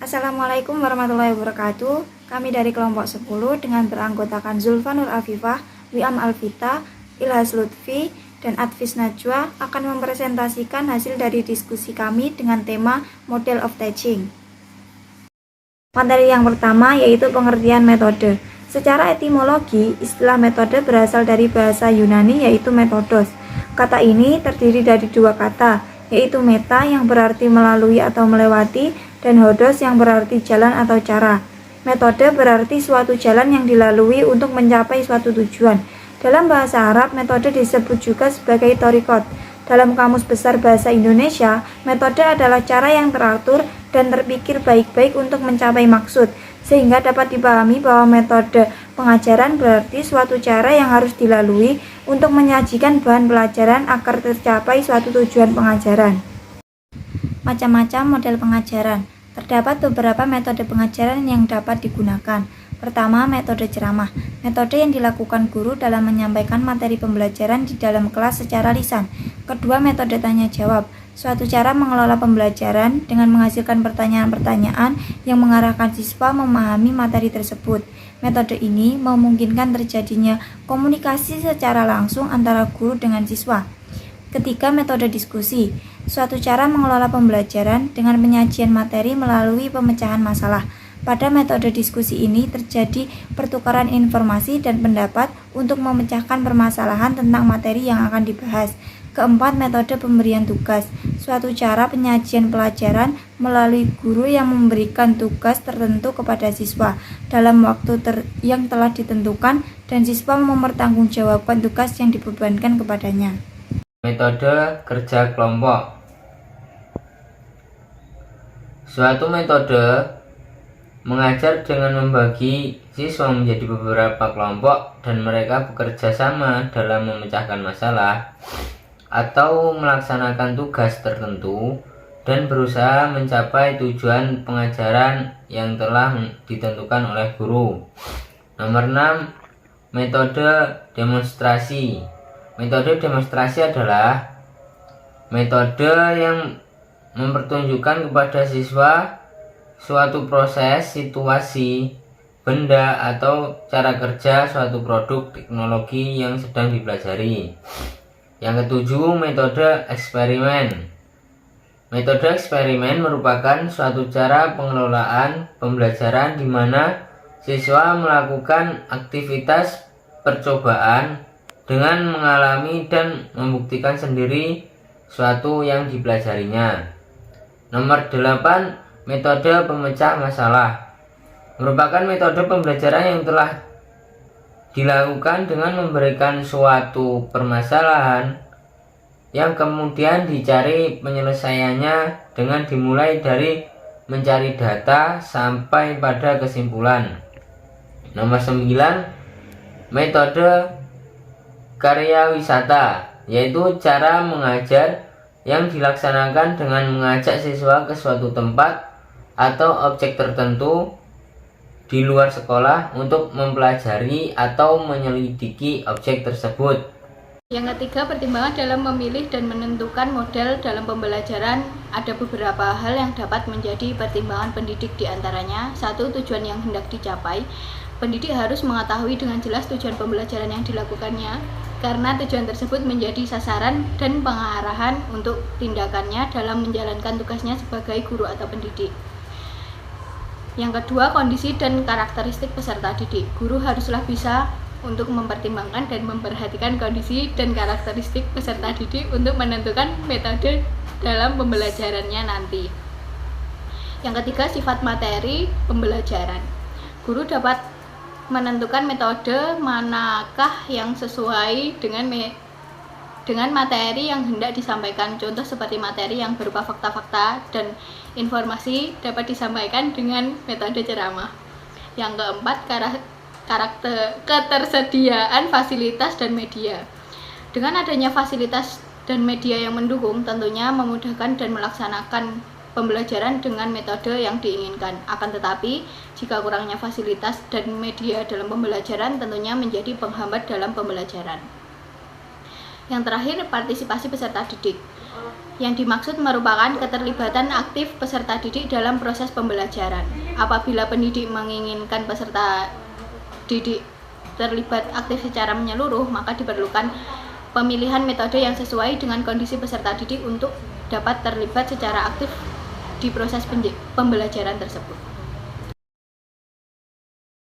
Assalamualaikum warahmatullahi wabarakatuh. Kami dari kelompok 10 dengan beranggotakan Zulfanur Afifah, Wiam Alvita, Ilhas Lutfi, dan Advis Najwa akan mempresentasikan hasil dari diskusi kami dengan tema Model of Teaching. Materi yang pertama yaitu pengertian metode. Secara etimologi, istilah metode berasal dari bahasa Yunani yaitu metodos. Kata ini terdiri dari dua kata, yaitu meta yang berarti melalui atau melewati, dan hodos yang berarti jalan atau cara. Metode berarti suatu jalan yang dilalui untuk mencapai suatu tujuan. Dalam bahasa Arab, metode disebut juga sebagai thoriqat. Dalam Kamus Besar Bahasa Indonesia, metode adalah cara yang teratur dan terpikir baik-baik untuk mencapai maksud, sehingga dapat dipahami bahwa metode pengajaran berarti suatu cara yang harus dilalui untuk menyajikan bahan pelajaran agar tercapai suatu tujuan pengajaran. Macam-macam model pengajaran. Terdapat beberapa metode pengajaran yang dapat digunakan. Pertama, metode ceramah. Metode yang dilakukan guru dalam menyampaikan materi pembelajaran di dalam kelas secara lisan. Kedua, metode tanya jawab. Suatu cara mengelola pembelajaran dengan menghasilkan pertanyaan-pertanyaan yang mengarahkan siswa memahami materi tersebut. Metode ini memungkinkan terjadinya komunikasi secara langsung antara guru dengan siswa. Ketiga, metode diskusi. Suatu cara mengelola pembelajaran dengan penyajian materi melalui pemecahan masalah. Pada metode diskusi ini terjadi pertukaran informasi dan pendapat untuk memecahkan permasalahan tentang materi yang akan dibahas. Keempat, metode pemberian tugas. Suatu cara penyajian pelajaran melalui guru yang memberikan tugas tertentu kepada siswa dalam waktu yang telah ditentukan dan siswa mempertanggungjawabkan tugas yang dibebankan kepadanya. Metode kerja kelompok. Suatu metode mengajar dengan membagi siswa menjadi beberapa kelompok dan mereka bekerja sama dalam memecahkan masalah atau melaksanakan tugas tertentu dan berusaha mencapai tujuan pengajaran yang telah ditentukan oleh guru. Nomor 6, metode demonstrasi. Metode demonstrasi adalah metode yang mempertunjukkan kepada siswa suatu proses, situasi, benda, atau cara kerja suatu produk teknologi yang sedang dipelajari. Yang ketujuh, metode eksperimen. Metode eksperimen merupakan suatu cara pengelolaan pembelajaran di mana siswa melakukan aktivitas percobaan dengan mengalami dan membuktikan sendiri suatu yang dipelajarinya. Nomor 8, metode pemecah masalah. Merupakan metode pembelajaran yang telah dilakukan dengan memberikan suatu permasalahan yang kemudian dicari penyelesaiannya dengan dimulai dari mencari data sampai pada kesimpulan. Nomor 9, metode karya wisata, yaitu cara mengajar yang dilaksanakan dengan mengajak siswa ke suatu tempat atau objek tertentu di luar sekolah untuk mempelajari atau menyelidiki objek tersebut. Yang ketiga, pertimbangan dalam memilih dan menentukan model dalam pembelajaran. Ada beberapa hal yang dapat menjadi pertimbangan pendidik, di antaranya: 1. Tujuan yang hendak dicapai. Pendidik harus mengetahui dengan jelas tujuan pembelajaran yang dilakukannya, karena tujuan tersebut menjadi sasaran dan pengarahan untuk tindakannya dalam menjalankan tugasnya sebagai guru atau pendidik. Yang kedua, kondisi dan karakteristik peserta didik. Guru haruslah bisa untuk mempertimbangkan dan memperhatikan kondisi dan karakteristik peserta didik untuk menentukan metode dalam pembelajarannya nanti. Yang ketiga, sifat materi pembelajaran. Guru dapat menentukan metode manakah yang sesuai dengan materi yang hendak disampaikan. Contoh seperti materi yang berupa fakta-fakta dan informasi dapat disampaikan dengan metode ceramah. Yang keempat, ketersediaan fasilitas dan media. Dengan adanya fasilitas dan media yang mendukung, tentunya memudahkan dan melaksanakan pembelajaran dengan metode yang diinginkan. Akan tetapi, jika kurangnya fasilitas dan media dalam pembelajaran tentunya menjadi penghambat dalam pembelajaran. Yang terakhir, partisipasi peserta didik. Yang dimaksud merupakan keterlibatan aktif peserta didik dalam proses pembelajaran. Apabila pendidik menginginkan peserta didik terlibat aktif secara menyeluruh, maka diperlukan pemilihan metode yang sesuai dengan kondisi peserta didik untuk dapat terlibat secara aktif di proses pembelajaran tersebut.